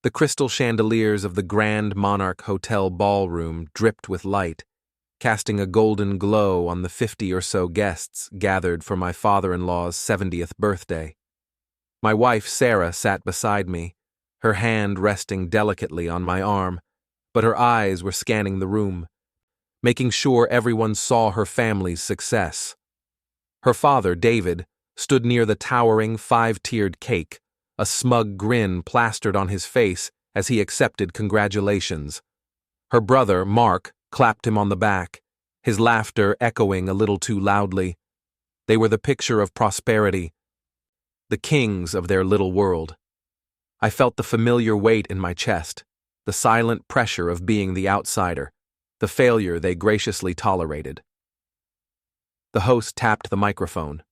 The crystal chandeliers of the Grand Monarch Hotel ballroom dripped with light, casting a golden glow on the 50 or so guests gathered for my father-in-law's 70th birthday. My wife, Sarah, sat beside me, her hand resting delicately on my arm, but her eyes were scanning the room, making sure everyone saw her family's success. Her father, David, stood near the towering 5-tiered cake, a smug grin plastered on his face as he accepted congratulations. Her brother, Mark, clapped him on the back, his laughter echoing a little too loudly. They were the picture of prosperity, the kings of their little world. I felt the familiar weight in my chest, the silent pressure of being the outsider, the failure they graciously tolerated. The host tapped the microphone.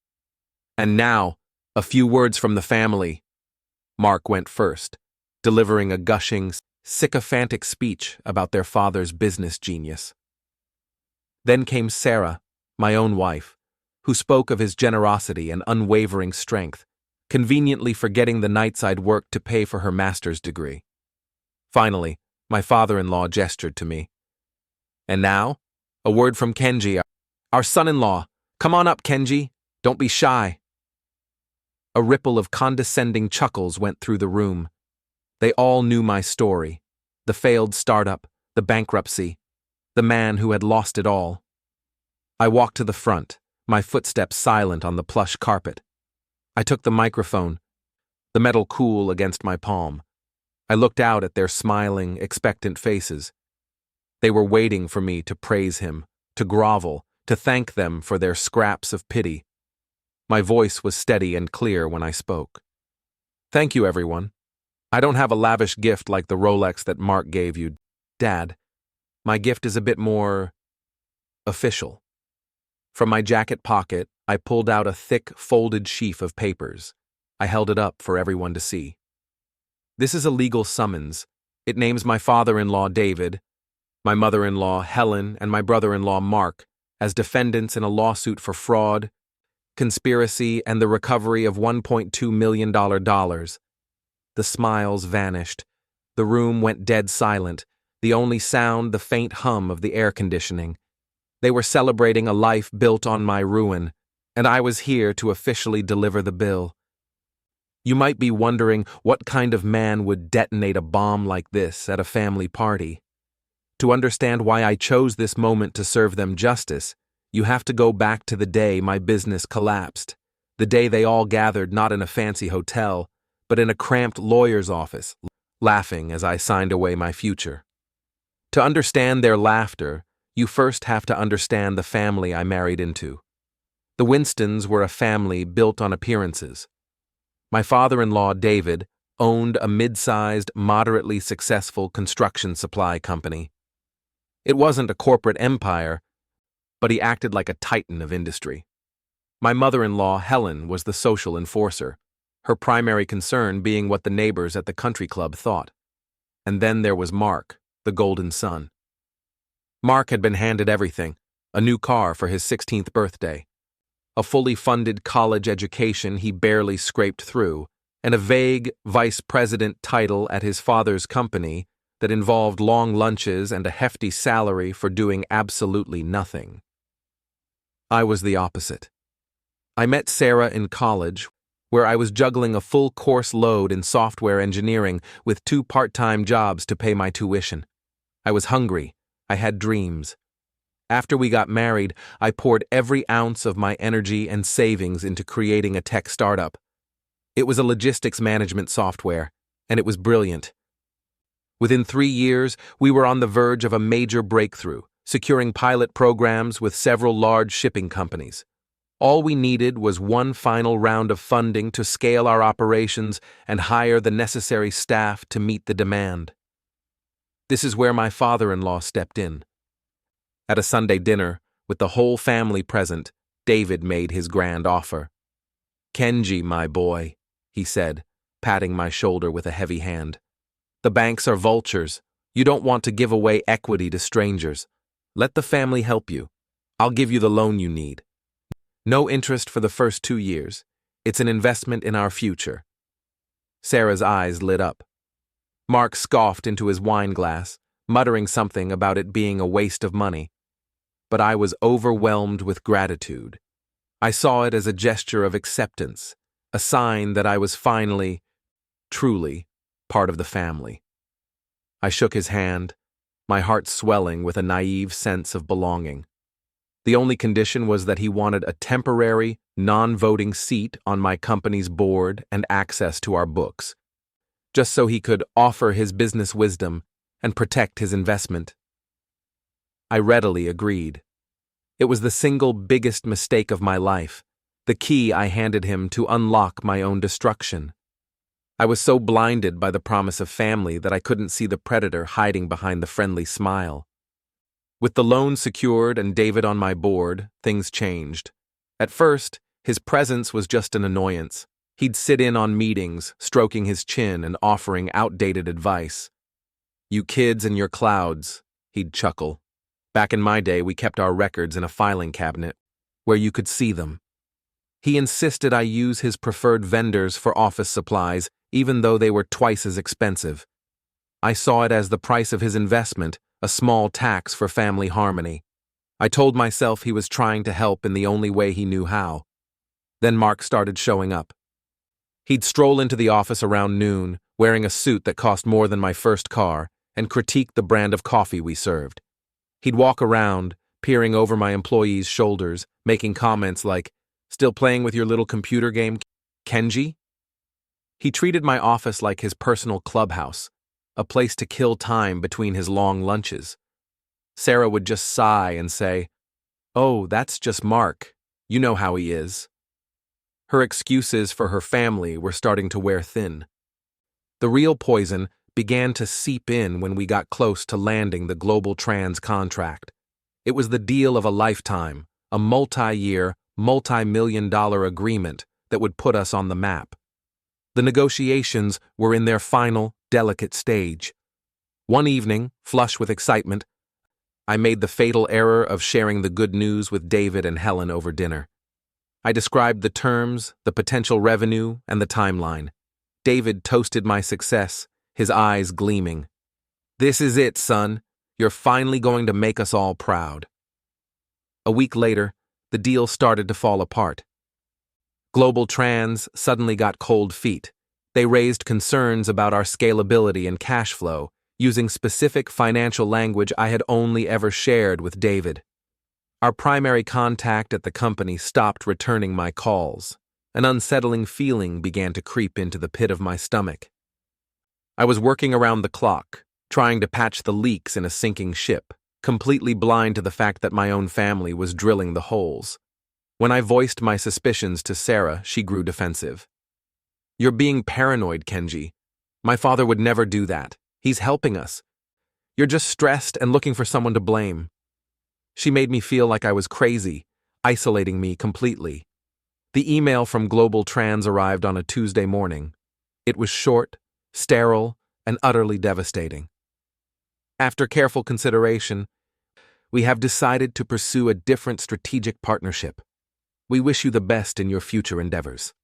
"And now, a few words from the family." Mark went first, delivering a gushing, sycophantic speech about their father's business genius. Then came Sarah, my own wife, who spoke of his generosity and unwavering strength, conveniently forgetting the nights I'd worked to pay for her master's degree. Finally, my father-in-law gestured to me. "And now, a word from Kenji, our son-in-law. Come on up, Kenji. Don't be shy." A ripple of condescending chuckles went through the room. They all knew my story, the failed startup, the bankruptcy, the man who had lost it all. I walked to the front, my footsteps silent on the plush carpet. I took the microphone, the metal cool against my palm. I looked out at their smiling, expectant faces. They were waiting for me to praise him, to grovel, to thank them for their scraps of pity. My voice was steady and clear when I spoke. "Thank you, everyone. I don't have a lavish gift like the Rolex that Mark gave you, Dad. My gift is a bit more official." From my jacket pocket, I pulled out a thick, folded sheaf of papers. I held it up for everyone to see. "This is a legal summons. It names my father-in-law, David, my mother-in-law, Helen, and my brother-in-law, Mark, as defendants in a lawsuit for fraud, conspiracy, and the recovery of $1.2 million. The smiles vanished. The room went dead silent, the only sound the faint hum of the air conditioning. They were celebrating a life built on my ruin, and I was here to officially deliver the bill. You might be wondering what kind of man would detonate a bomb like this at a family party. To understand why I chose this moment to serve them justice, you have to go back to the day my business collapsed, the day they all gathered not in a fancy hotel, but in a cramped lawyer's office, laughing as I signed away my future. To understand their laughter, you first have to understand the family I married into. The Winstons were a family built on appearances. My father-in-law, David, owned a mid-sized, moderately successful construction supply company. It wasn't a corporate empire, but he acted like a titan of industry. My mother-in-law, Helen, was the social enforcer, her primary concern being what the neighbors at the country club thought. And then there was Mark, the golden son. Mark had been handed everything: a new car for his 16th birthday, a fully funded college education he barely scraped through, and a vague vice president title at his father's company that involved long lunches and a hefty salary for doing absolutely nothing. I was the opposite. I met Sarah in college, where I was juggling a full course load in software engineering with 2 part-time jobs to pay my tuition. I was hungry. I had dreams. After we got married, I poured every ounce of my energy and savings into creating a tech startup. It was a logistics management software, and it was brilliant. Within 3 years, we were on the verge of a major breakthrough, securing pilot programs with several large shipping companies. All we needed was one final round of funding to scale our operations and hire the necessary staff to meet the demand. This is where my father-in-law stepped in. At a Sunday dinner, with the whole family present, David made his grand offer. "Kenji, my boy," he said, patting my shoulder with a heavy hand. "The banks are vultures. You don't want to give away equity to strangers. Let the family help you. I'll give you the loan you need. No interest for the first 2 years. It's an investment in our future." Sarah's eyes lit up. Mark scoffed into his wine glass, muttering something about it being a waste of money. But I was overwhelmed with gratitude. I saw it as a gesture of acceptance, a sign that I was finally, truly, part of the family. I shook his hand, my heart swelling with a naive sense of belonging. The only condition was that he wanted a temporary, non-voting seat on my company's board and access to our books, just so he could offer his business wisdom and protect his investment. I readily agreed. It was the single biggest mistake of my life, the key I handed him to unlock my own destruction. I was so blinded by the promise of family that I couldn't see the predator hiding behind the friendly smile. With the loan secured and David on my board, things changed. At first, his presence was just an annoyance. He'd sit in on meetings, stroking his chin and offering outdated advice. "You kids and your clouds," he'd chuckle. Back in my day, we kept our records in a filing cabinet, where you could see them. He insisted I use his preferred vendors for office supplies, even though they were twice as expensive. I saw it as the price of his investment, a small tax for family harmony. I told myself he was trying to help in the only way he knew how. Then Mark started showing up. He'd stroll into the office around noon, wearing a suit that cost more than my first car, and critique the brand of coffee we served. He'd walk around, peering over my employees' shoulders, making comments like, "Still playing with your little computer game, Kenji?" He treated my office like his personal clubhouse, a place to kill time between his long lunches. Sarah would just sigh and say, "Oh, that's just Mark. You know how he is." Her excuses for her family were starting to wear thin. The real poison began to seep in when we got close to landing the Global Trans contract. It was the deal of a lifetime, a multi-year, multi-million-dollar agreement that would put us on the map. The negotiations were in their final, delicate stage. One evening, flush with excitement, I made the fatal error of sharing the good news with David and Helen over dinner. I described the terms, the potential revenue, and the timeline. David toasted my success, his eyes gleaming. "This is it, son. You're finally going to make us all proud." A week later, the deal started to fall apart. Global Trans suddenly got cold feet. They raised concerns about our scalability and cash flow, using specific financial language I had only ever shared with David. Our primary contact at the company stopped returning my calls. An unsettling feeling began to creep into the pit of my stomach. I was working around the clock, trying to patch the leaks in a sinking ship, completely blind to the fact that my own family was drilling the holes. When I voiced my suspicions to Sarah, she grew defensive. "You're being paranoid, Kenji. My father would never do that. He's helping us. You're just stressed and looking for someone to blame." She made me feel like I was crazy, isolating me completely. The email from Global Trans arrived on a Tuesday morning. It was short, sterile, and utterly devastating. "After careful consideration, we have decided to pursue a different strategic partnership. We wish you the best in your future endeavors."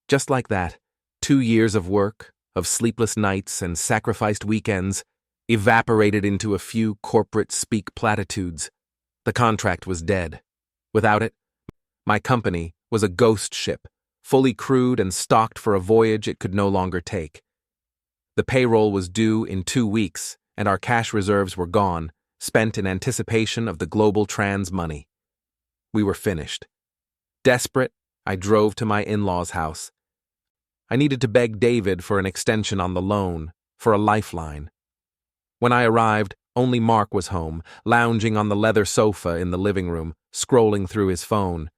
Just like that, 2 years of work, of sleepless nights and sacrificed weekends, evaporated into a few corporate speak platitudes. The contract was dead. Without it, my company was a ghost ship, fully crewed and stocked for a voyage it could no longer take. The payroll was due in 2 weeks, and our cash reserves were gone, spent in anticipation of the Global Trans money. We were finished. Desperate, I drove to my in-laws' house. I needed to beg David for an extension on the loan, for a lifeline. When I arrived, only Mark was home, lounging on the leather sofa in the living room, scrolling through his phone.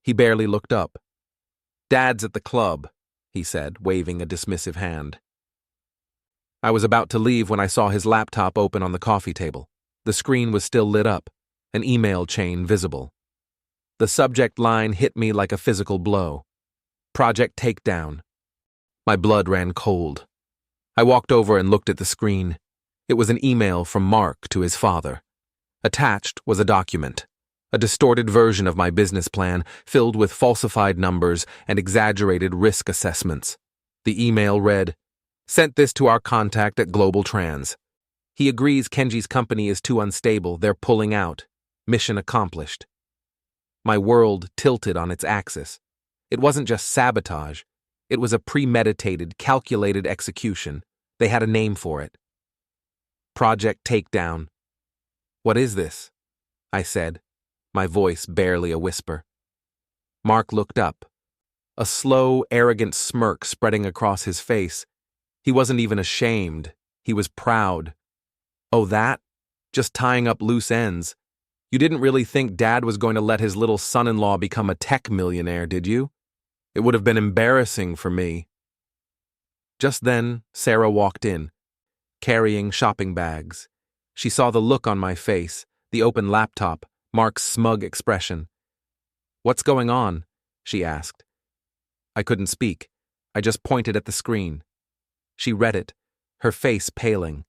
He barely looked up. "Dad's at the club," he said, waving a dismissive hand. I was about to leave when I saw his laptop open on the coffee table. The screen was still lit up, an email chain visible. The subject line hit me like a physical blow. "Project Takedown." My blood ran cold. I walked over and looked at the screen. It was an email from Mark to his father. Attached was a document, a distorted version of my business plan filled with falsified numbers and exaggerated risk assessments. The email read, Sent this to our contact at Global Trans. He agrees Kenji's company is too unstable, they're pulling out. Mission accomplished. My world tilted on its axis. It wasn't just sabotage. It was a premeditated, calculated execution. They had a name for it. Project Takedown. What is this? I said, my voice barely a whisper. Mark looked up, a slow, arrogant smirk spreading across his face. He wasn't even ashamed. He was proud. Oh, that? Just tying up loose ends. You didn't really think Dad was going to let his little son-in-law become a tech millionaire, did you? It would have been embarrassing for me. Just then, Sarah walked in, carrying shopping bags. She saw the look on my face, the open laptop, Mark's smug expression. "What's going on?" she asked. I couldn't speak. I just pointed at the screen. She read it, her face paling.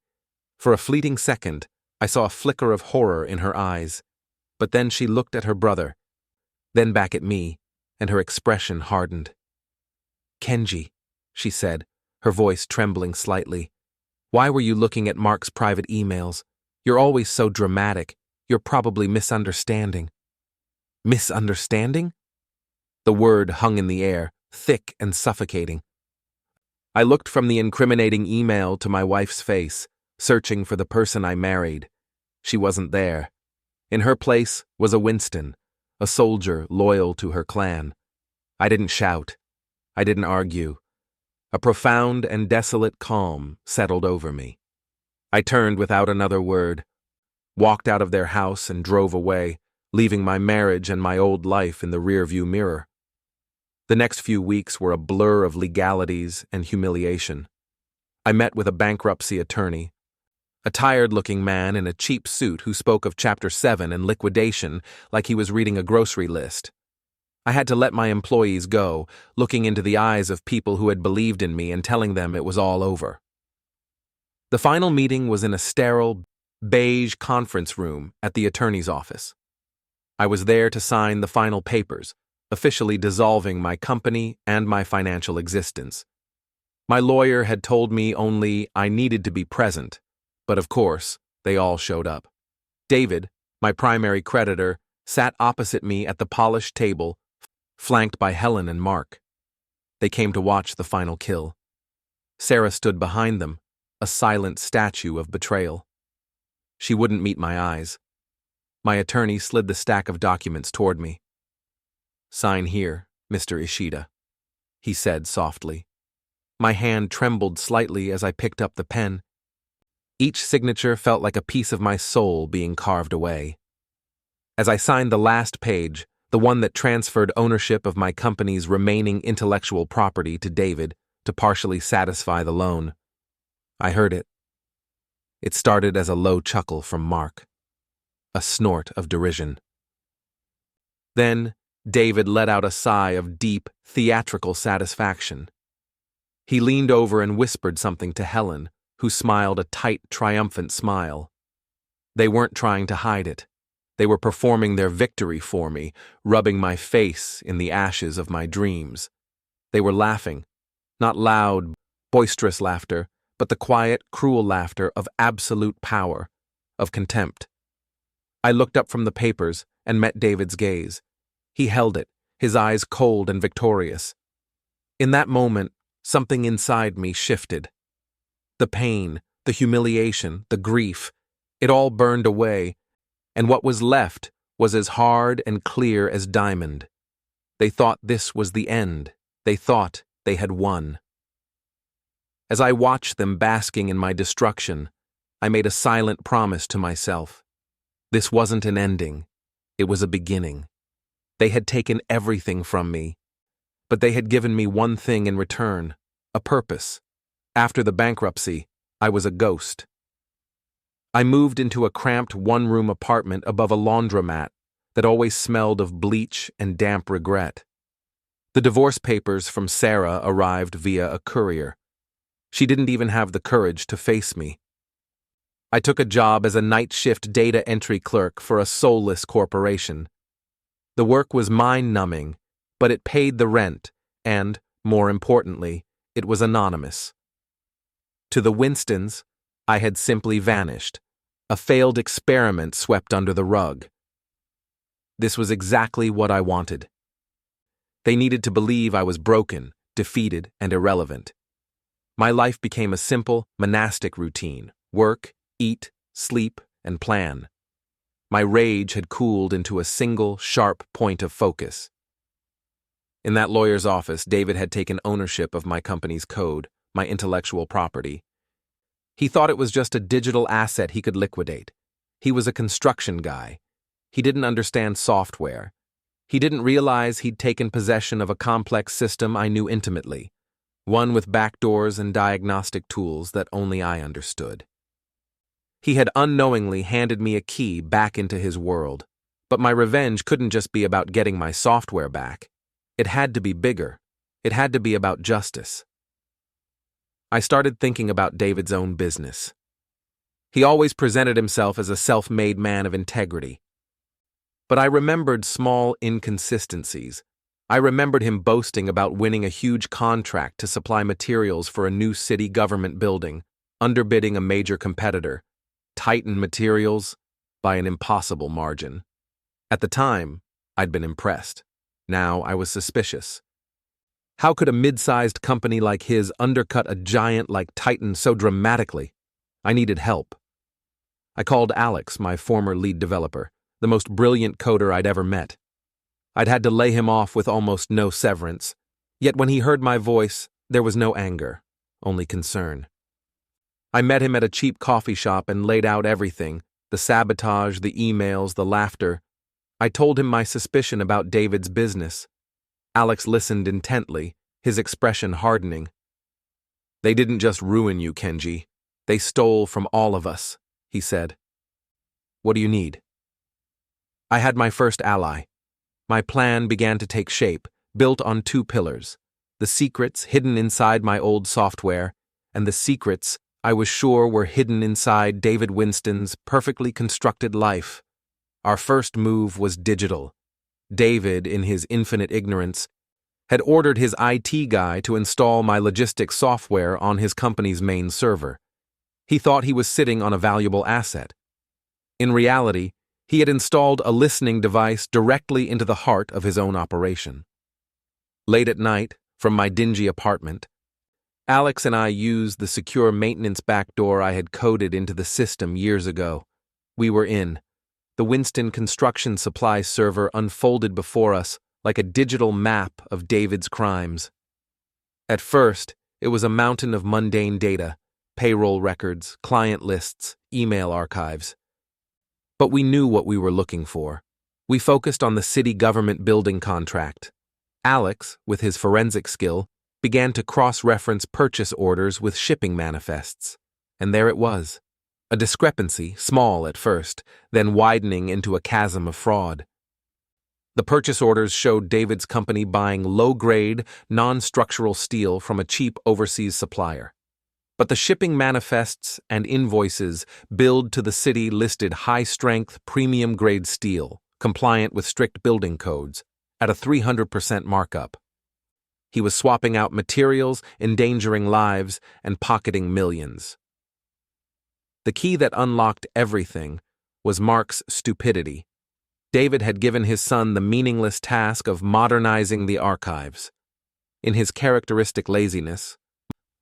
For a fleeting second, I saw a flicker of horror in her eyes. But then she looked at her brother, then back at me, and her expression hardened. "Kenji," she said, her voice trembling slightly. "Why were you looking at Mark's private emails? You're always so dramatic. You're probably misunderstanding." Misunderstanding? The word hung in the air, thick and suffocating. I looked from the incriminating email to my wife's face, searching for the person I married. She wasn't there. In her place was a Winston, a soldier loyal to her clan. I didn't shout. I didn't argue. A profound and desolate calm settled over me. I turned without another word, walked out of their house and drove away, leaving my marriage and my old life in the rearview mirror. The next few weeks were a blur of legalities and humiliation. I met with a bankruptcy attorney, a tired-looking man in a cheap suit who spoke of Chapter 7 and liquidation like he was reading a grocery list. I had to let my employees go, looking into the eyes of people who had believed in me and telling them it was all over. The final meeting was in a sterile, beige conference room at the attorney's office. I was there to sign the final papers, officially dissolving my company and my financial existence. My lawyer had told me only I needed to be present, but of course, they all showed up. David, my primary creditor, sat opposite me at the polished table, flanked by Helen and Mark. They came to watch the final kill. Sarah stood behind them, a silent statue of betrayal. She wouldn't meet my eyes. My attorney slid the stack of documents toward me. "Sign here, Mr. Ishida," he said softly. My hand trembled slightly as I picked up the pen. Each signature felt like a piece of my soul being carved away. As I signed the last page, the one that transferred ownership of my company's remaining intellectual property to David to partially satisfy the loan, I heard it. It started as a low chuckle from Mark, a snort of derision. Then, David let out a sigh of deep, theatrical satisfaction. He leaned over and whispered something to Helen, who smiled a tight, triumphant smile. They weren't trying to hide it. They were performing their victory for me, rubbing my face in the ashes of my dreams. They were laughing, not loud, boisterous laughter, but the quiet, cruel laughter of absolute power, of contempt. I looked up from the papers and met David's gaze. He held it, his eyes cold and victorious. In that moment, something inside me shifted. The pain, the humiliation, the grief, it all burned away, and what was left was as hard and clear as diamond. They thought this was the end. They thought they had won. As I watched them basking in my destruction, I made a silent promise to myself. This wasn't an ending. It was a beginning. They had taken everything from me, but they had given me one thing in return, a purpose. After the bankruptcy, I was a ghost. I moved into a cramped one-room apartment above a laundromat that always smelled of bleach and damp regret. The divorce papers from Sarah arrived via a courier. She didn't even have the courage to face me. I took a job as a night shift data entry clerk for a soulless corporation. The work was mind-numbing, but it paid the rent, and, more importantly, it was anonymous. To the Winstons, I had simply vanished, a failed experiment swept under the rug. This was exactly what I wanted. They needed to believe I was broken, defeated, and irrelevant. My life became a simple, monastic routine: work, eat, sleep, and plan. My rage had cooled into a single, sharp point of focus. In that lawyer's office, David had taken ownership of my company's code, my intellectual property. He thought it was just a digital asset he could liquidate. He was a construction guy. He didn't understand software. He didn't realize he'd taken possession of a complex system I knew intimately, one with backdoors and diagnostic tools that only I understood. He had unknowingly handed me a key back into his world, but my revenge couldn't just be about getting my software back. It had to be bigger. It had to be about justice. I started thinking about David's own business. He always presented himself as a self-made man of integrity. But I remembered small inconsistencies. I remembered him boasting about winning a huge contract to supply materials for a new city government building, underbidding a major competitor, Titan Materials, by an impossible margin. At the time, I'd been impressed. Now I was suspicious. How could a mid-sized company like his undercut a giant like Titan so dramatically? I needed help. I called Alex, my former lead developer, the most brilliant coder I'd ever met. I'd had to lay him off with almost no severance, yet when he heard my voice, there was no anger, only concern. I met him at a cheap coffee shop and laid out everything: the sabotage, the emails, the laughter. I told him my suspicion about David's business. Alex listened intently, his expression hardening. "They didn't just ruin you, Kenji. They stole from all of us," he said. "What do you need?" I had my first ally. My plan began to take shape, built on two pillars: the secrets hidden inside my old software, and the secrets I was sure were hidden inside David Winston's perfectly constructed life. Our first move was digital. David, in his infinite ignorance, had ordered his IT guy to install my logistics software on his company's main server. He thought he was sitting on a valuable asset. In reality, he had installed a listening device directly into the heart of his own operation. Late at night, from my dingy apartment, Alex and I used the secure maintenance backdoor I had coded into the system years ago. We were in. The Winston construction supply server unfolded before us like a digital map of David's crimes. At first, it was a mountain of mundane data: payroll records, client lists, email archives. But we knew what we were looking for. We focused on the city government building contract. Alex, with his forensic skill, began to cross-reference purchase orders with shipping manifests. And there it was. A discrepancy, small at first, then widening into a chasm of fraud. The purchase orders showed David's company buying low-grade, non-structural steel from a cheap overseas supplier. But the shipping manifests and invoices billed to the city listed high-strength, premium-grade steel, compliant with strict building codes, at a 300% markup. He was swapping out materials, endangering lives, and pocketing millions. The key that unlocked everything was Mark's stupidity. David had given his son the meaningless task of modernizing the archives. In his characteristic laziness,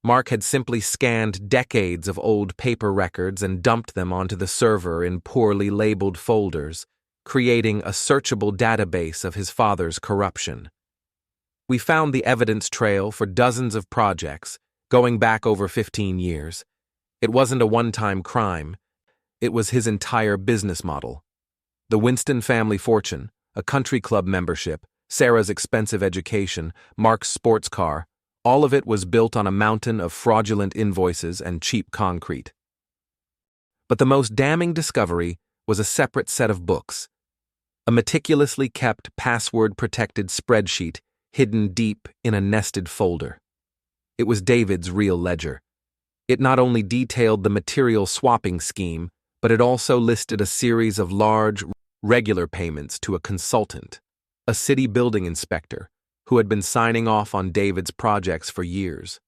Mark had simply scanned decades of old paper records and dumped them onto the server in poorly labeled folders, creating a searchable database of his father's corruption. We found the evidence trail for dozens of projects, going back over 15 years. It wasn't a one-time crime. It was his entire business model. The Winston family fortune, a country club membership, Sarah's expensive education, Mark's sports car, all of it was built on a mountain of fraudulent invoices and cheap concrete. But the most damning discovery was a separate set of books, a meticulously kept password-protected spreadsheet hidden deep in a nested folder. It was David's real ledger. It not only detailed the material swapping scheme, but it also listed a series of large, regular payments to a consultant, a city building inspector, who had been signing off on David's projects for years.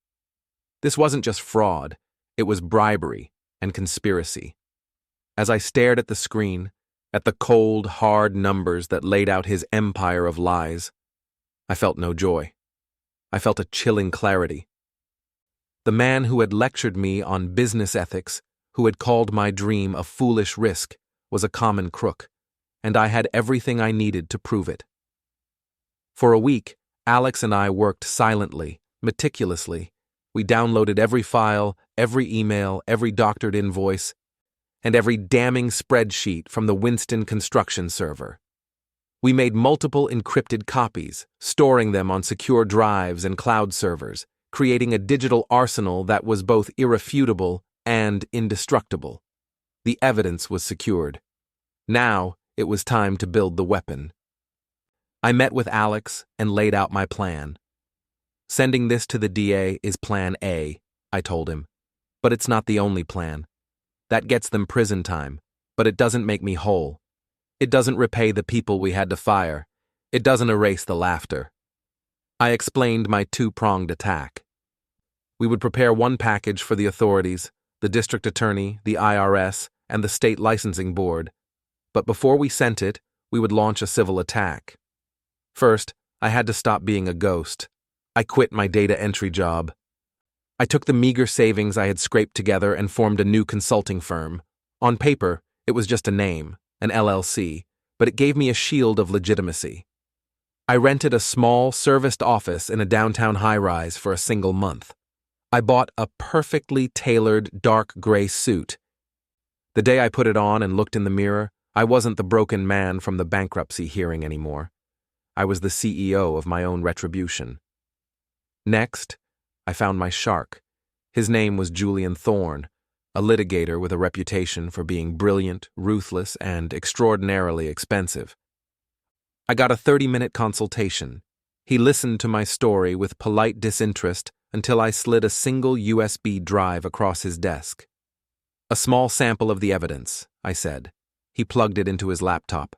This wasn't just fraud, It was bribery and conspiracy. As I stared at the screen, at the cold, hard numbers that laid out his empire of lies, I felt no joy. I felt a chilling clarity. The man who had lectured me on business ethics, who had called my dream a foolish risk, was a common crook, and I had everything I needed to prove it. For a week, Alex and I worked silently, meticulously. We downloaded every file, every email, every doctored invoice, and every damning spreadsheet from the Winston construction server. We made multiple encrypted copies, storing them on secure drives and cloud servers, creating a digital arsenal that was both irrefutable and indestructible. The evidence was secured. Now it was time to build the weapon. I met with Alex and laid out my plan. Sending this to the DA is plan A, I told him. But it's not the only plan. That gets them prison time, but it doesn't make me whole. It doesn't repay the people we had to fire. It doesn't erase the laughter. I explained my two-pronged attack. We would prepare one package for the authorities, the district attorney, the IRS, and the state licensing board. But before we sent it, we would launch a civil attack. First, I had to stop being a ghost. I quit my data entry job. I took the meager savings I had scraped together and formed a new consulting firm. On paper, it was just a name, an LLC, but it gave me a shield of legitimacy. I rented a small, serviced office in a downtown high-rise for a single month. I bought a perfectly tailored dark gray suit. The day I put it on and looked in the mirror, I wasn't the broken man from the bankruptcy hearing anymore. I was the CEO of my own retribution. Next, I found my shark. His name was Julian Thorne, a litigator with a reputation for being brilliant, ruthless, and extraordinarily expensive. I got a 30-minute consultation. He listened to my story with polite disinterest until I slid a single USB drive across his desk. "A small sample of the evidence," I said. He plugged it into his laptop.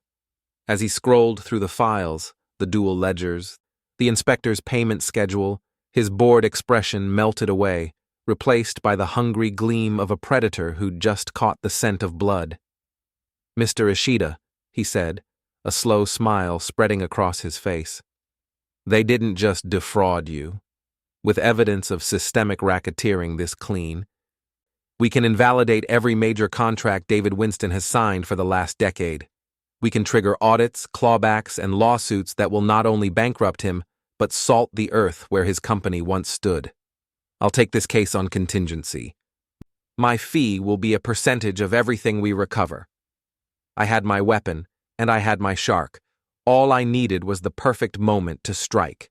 As he scrolled through the files, the dual ledgers, the inspector's payment schedule, his bored expression melted away, replaced by the hungry gleam of a predator who'd just caught the scent of blood. "Mr. Ishida," he said, a slow smile spreading across his face. "They didn't just defraud you. With evidence of systemic racketeering this clean, we can invalidate every major contract David Winston has signed for the last decade. We can trigger audits, clawbacks, and lawsuits that will not only bankrupt him, but salt the earth where his company once stood. I'll take this case on contingency. My fee will be a percentage of everything we recover. I had my weapon, and I had my shark. All I needed was the perfect moment to strike."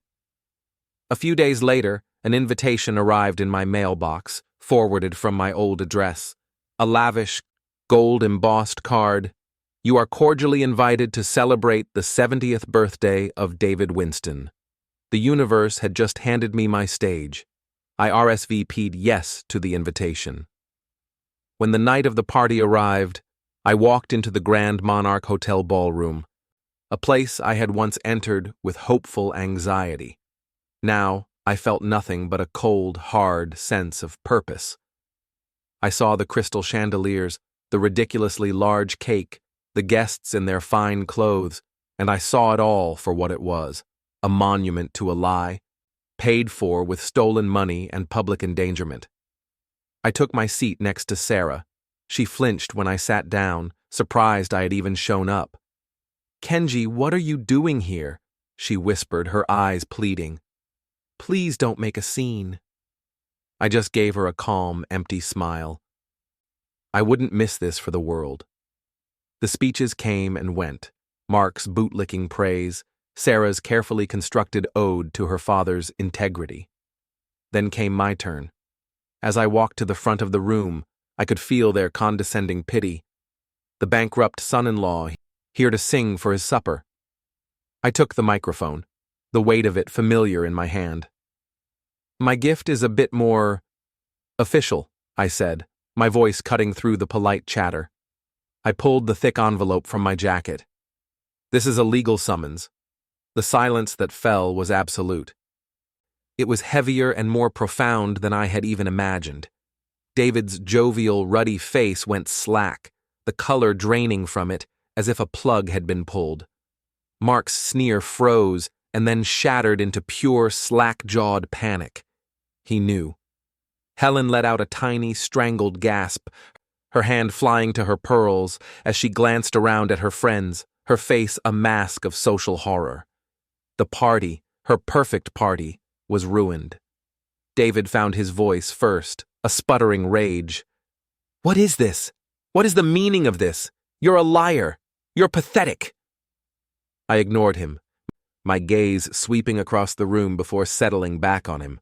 A few days later, an invitation arrived in my mailbox, forwarded from my old address. A lavish, gold-embossed card. "You are cordially invited to celebrate the 70th birthday of David Winston." The universe had just handed me my stage. I RSVP'd yes to the invitation. When the night of the party arrived, I walked into the Grand Monarch Hotel ballroom, a place I had once entered with hopeful anxiety. Now, I felt nothing but a cold, hard sense of purpose. I saw the crystal chandeliers, the ridiculously large cake, the guests in their fine clothes, and I saw it all for what it was, a monument to a lie, paid for with stolen money and public endangerment. I took my seat next to Sarah. She flinched when I sat down, surprised I had even shown up. "Kenji, what are you doing here?" she whispered, her eyes pleading. "Please don't make a scene." I just gave her a calm, empty smile. I wouldn't miss this for the world. The speeches came and went, Mark's bootlicking praise, Sarah's carefully constructed ode to her father's integrity. Then came my turn. As I walked to the front of the room, I could feel their condescending pity. The bankrupt son-in-law, here to sing for his supper. I took the microphone, the weight of it familiar in my hand. "My gift is a bit more official," I said, my voice cutting through the polite chatter. I pulled the thick envelope from my jacket. "This is a legal summons." The silence that fell was absolute. It was heavier and more profound than I had even imagined. David's jovial, ruddy face went slack, the color draining from it as if a plug had been pulled. Mark's sneer froze and then shattered into pure, slack-jawed panic. He knew. Helen let out a tiny, strangled gasp, her hand flying to her pearls as she glanced around at her friends, her face a mask of social horror. The party, her perfect party, was ruined. David found his voice first, a sputtering rage. "What is this? What is the meaning of this? You're a liar. You're pathetic." I ignored him, my gaze sweeping across the room before settling back on him.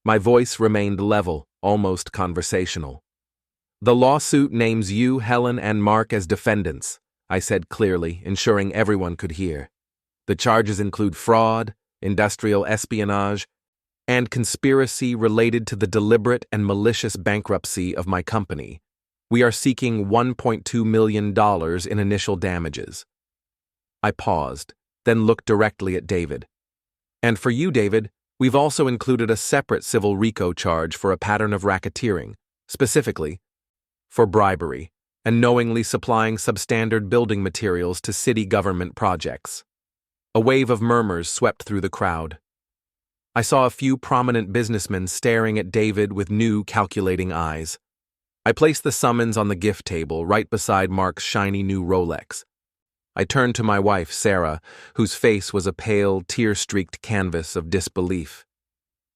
My voice remained level, almost conversational. "The lawsuit names you, Helen, and Mark as defendants," I said clearly, ensuring everyone could hear. "The charges include fraud, industrial espionage, and conspiracy related to the deliberate and malicious bankruptcy of my company. We are seeking $1.2 million in initial damages." I paused, then looked directly at David. "And for you, David, we've also included a separate civil RICO charge for a pattern of racketeering, specifically for bribery, and knowingly supplying substandard building materials to city government projects." A wave of murmurs swept through the crowd. I saw a few prominent businessmen staring at David with new, calculating eyes. I placed the summons on the gift table right beside Mark's shiny new Rolex. I turned to my wife, Sarah, whose face was a pale, tear-streaked canvas of disbelief.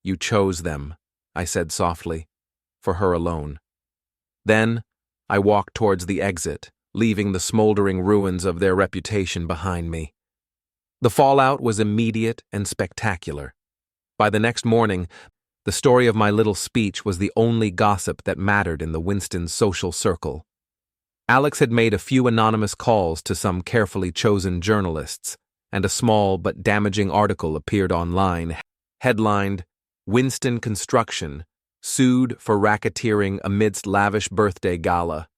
"You chose them," I said softly, "for her alone." Then, I walked towards the exit, leaving the smoldering ruins of their reputation behind me. The fallout was immediate and spectacular. By the next morning, the story of my little speech was the only gossip that mattered in the Winston social circle. Alex had made a few anonymous calls to some carefully chosen journalists, and a small but damaging article appeared online, headlined, "Winston Construction Sued for Racketeering Amidst Lavish Birthday Gala."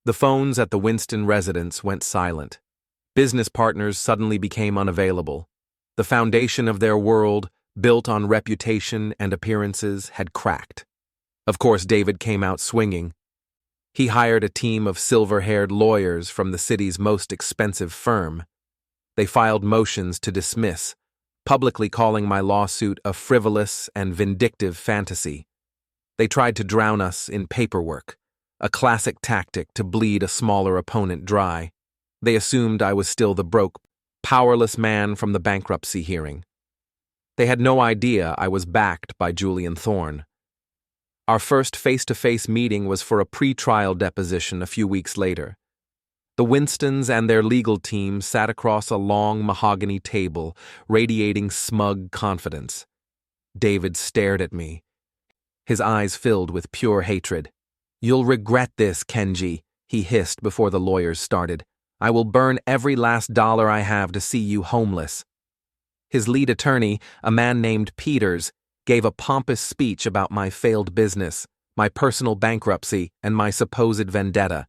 The phones at the Winston residence went silent. Business partners suddenly became unavailable. The foundation of their world, built on reputation and appearances, had cracked. Of course, David came out swinging. He hired a team of silver-haired lawyers from the city's most expensive firm. They filed motions to dismiss, publicly calling my lawsuit a frivolous and vindictive fantasy. They tried to drown us in paperwork, a classic tactic to bleed a smaller opponent dry. They assumed I was still the broke, powerless man from the bankruptcy hearing. They had no idea I was backed by Julian Thorne. Our first face-to-face meeting was for a pre-trial deposition a few weeks later. The Winstons and their legal team sat across a long mahogany table, radiating smug confidence. David stared at me, his eyes filled with pure hatred. "You'll regret this, Kenji," he hissed before the lawyers started. "I will burn every last dollar I have to see you homeless." His lead attorney, a man named Peters, gave a pompous speech about my failed business, my personal bankruptcy, and my supposed vendetta.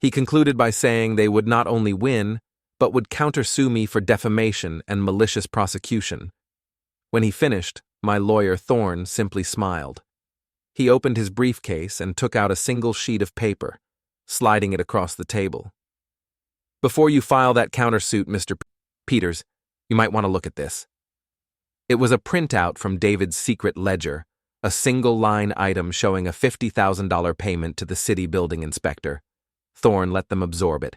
He concluded by saying they would not only win, but would countersue me for defamation and malicious prosecution. When he finished, my lawyer Thorne simply smiled. He opened his briefcase and took out a single sheet of paper, sliding it across the table. "Before you file that countersuit, Mr. Peters, you might want to look at this." It was a printout from David's secret ledger, a single-line item showing a $50,000 payment to the city building inspector. Thorne let them absorb it.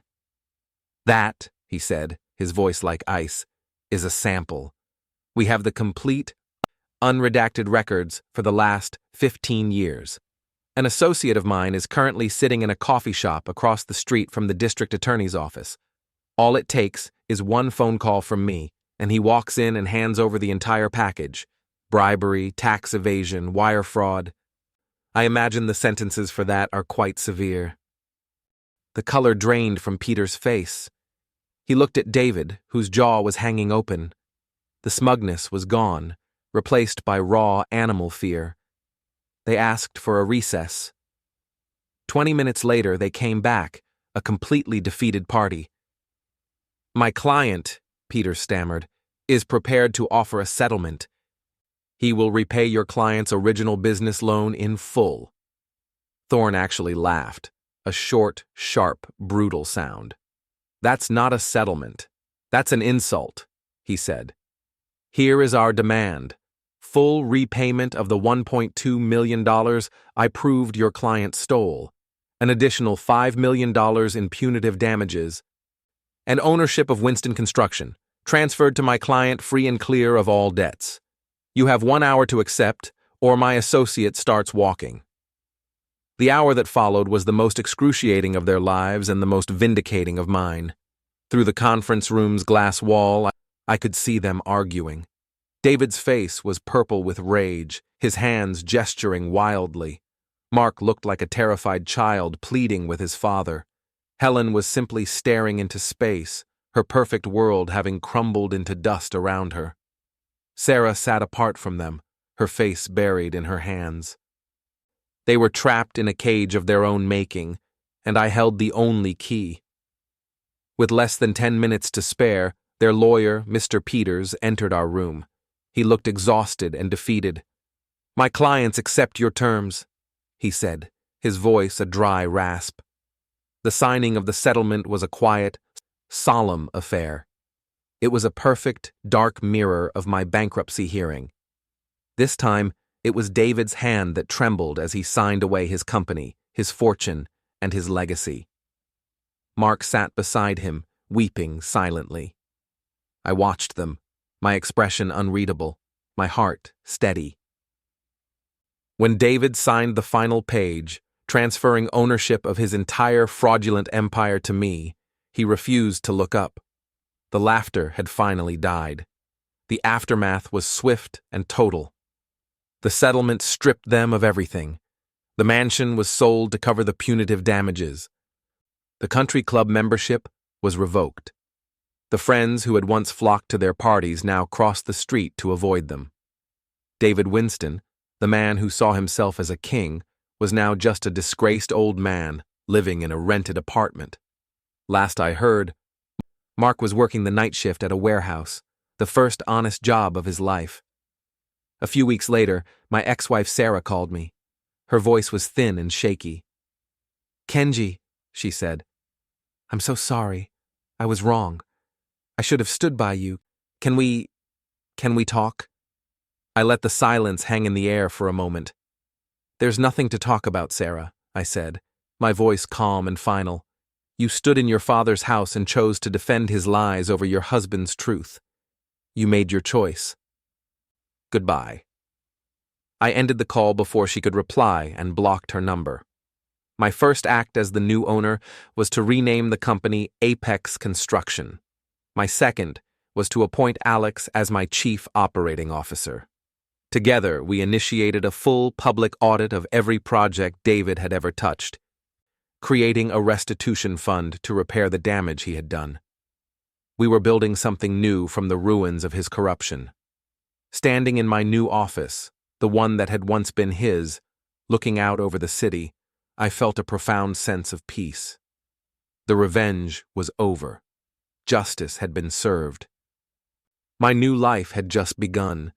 "That," he said, his voice like ice, "is a sample. We have the complete, unredacted records for the last 15 years. An associate of mine is currently sitting in a coffee shop across the street from the district attorney's office. All it takes is one phone call from me, and he walks in and hands over the entire package: bribery, tax evasion, wire fraud. I imagine the sentences for that are quite severe." The color drained from Peter's face. He looked at David, whose jaw was hanging open. The smugness was gone, replaced by raw animal fear. They asked for a recess. 20 minutes later, they came back, a completely defeated party. "My client," Peter stammered, "is prepared to offer a settlement. He will repay your client's original business loan in full." Thorne actually laughed, a short, sharp, brutal sound. "That's not a settlement. That's an insult," he said. "Here is our demand. Full repayment of the $1.2 million I proved your client stole, an additional $5 million in punitive damages, and ownership of Winston Construction, transferred to my client free and clear of all debts. You have 1 hour to accept, or my associate starts walking." The hour that followed was the most excruciating of their lives and the most vindicating of mine. Through the conference room's glass wall, I could see them arguing. David's face was purple with rage, his hands gesturing wildly. Mark looked like a terrified child pleading with his father. Helen was simply staring into space, her perfect world having crumbled into dust around her. Sarah sat apart from them, her face buried in her hands. They were trapped in a cage of their own making, and I held the only key. With less than 10 minutes to spare, their lawyer, Mr. Peters, entered our room. He looked exhausted and defeated. "My clients accept your terms," he said, his voice a dry rasp. The signing of the settlement was a quiet, solemn affair. It was a perfect, dark mirror of my bankruptcy hearing. This time, it was David's hand that trembled as he signed away his company, his fortune, and his legacy. Mark sat beside him, weeping silently. I watched them, my expression unreadable, my heart steady. When David signed the final page, transferring ownership of his entire fraudulent empire to me, he refused to look up. The laughter had finally died. The aftermath was swift and total. The settlement stripped them of everything. The mansion was sold to cover the punitive damages. The country club membership was revoked. The friends who had once flocked to their parties now crossed the street to avoid them. David Winston, the man who saw himself as a king, was now just a disgraced old man living in a rented apartment. Last I heard, Mark was working the night shift at a warehouse, the first honest job of his life. A few weeks later, my ex-wife Sarah called me. Her voice was thin and shaky. "Kenji," she said, "I'm so sorry. I was wrong. I should have stood by you. Can we talk?" I let the silence hang in the air for a moment. "There's nothing to talk about, Sarah," I said, my voice calm and final. "You stood in your father's house and chose to defend his lies over your husband's truth. You made your choice. Goodbye." I ended the call before she could reply and blocked her number. My first act as the new owner was to rename the company Apex Construction. My second was to appoint Alex as my chief operating officer. Together, we initiated a full public audit of every project David had ever touched, creating a restitution fund to repair the damage he had done. We were building something new from the ruins of his corruption. Standing in my new office, the one that had once been his, looking out over the city, I felt a profound sense of peace. The revenge was over. Justice had been served. My new life had just begun,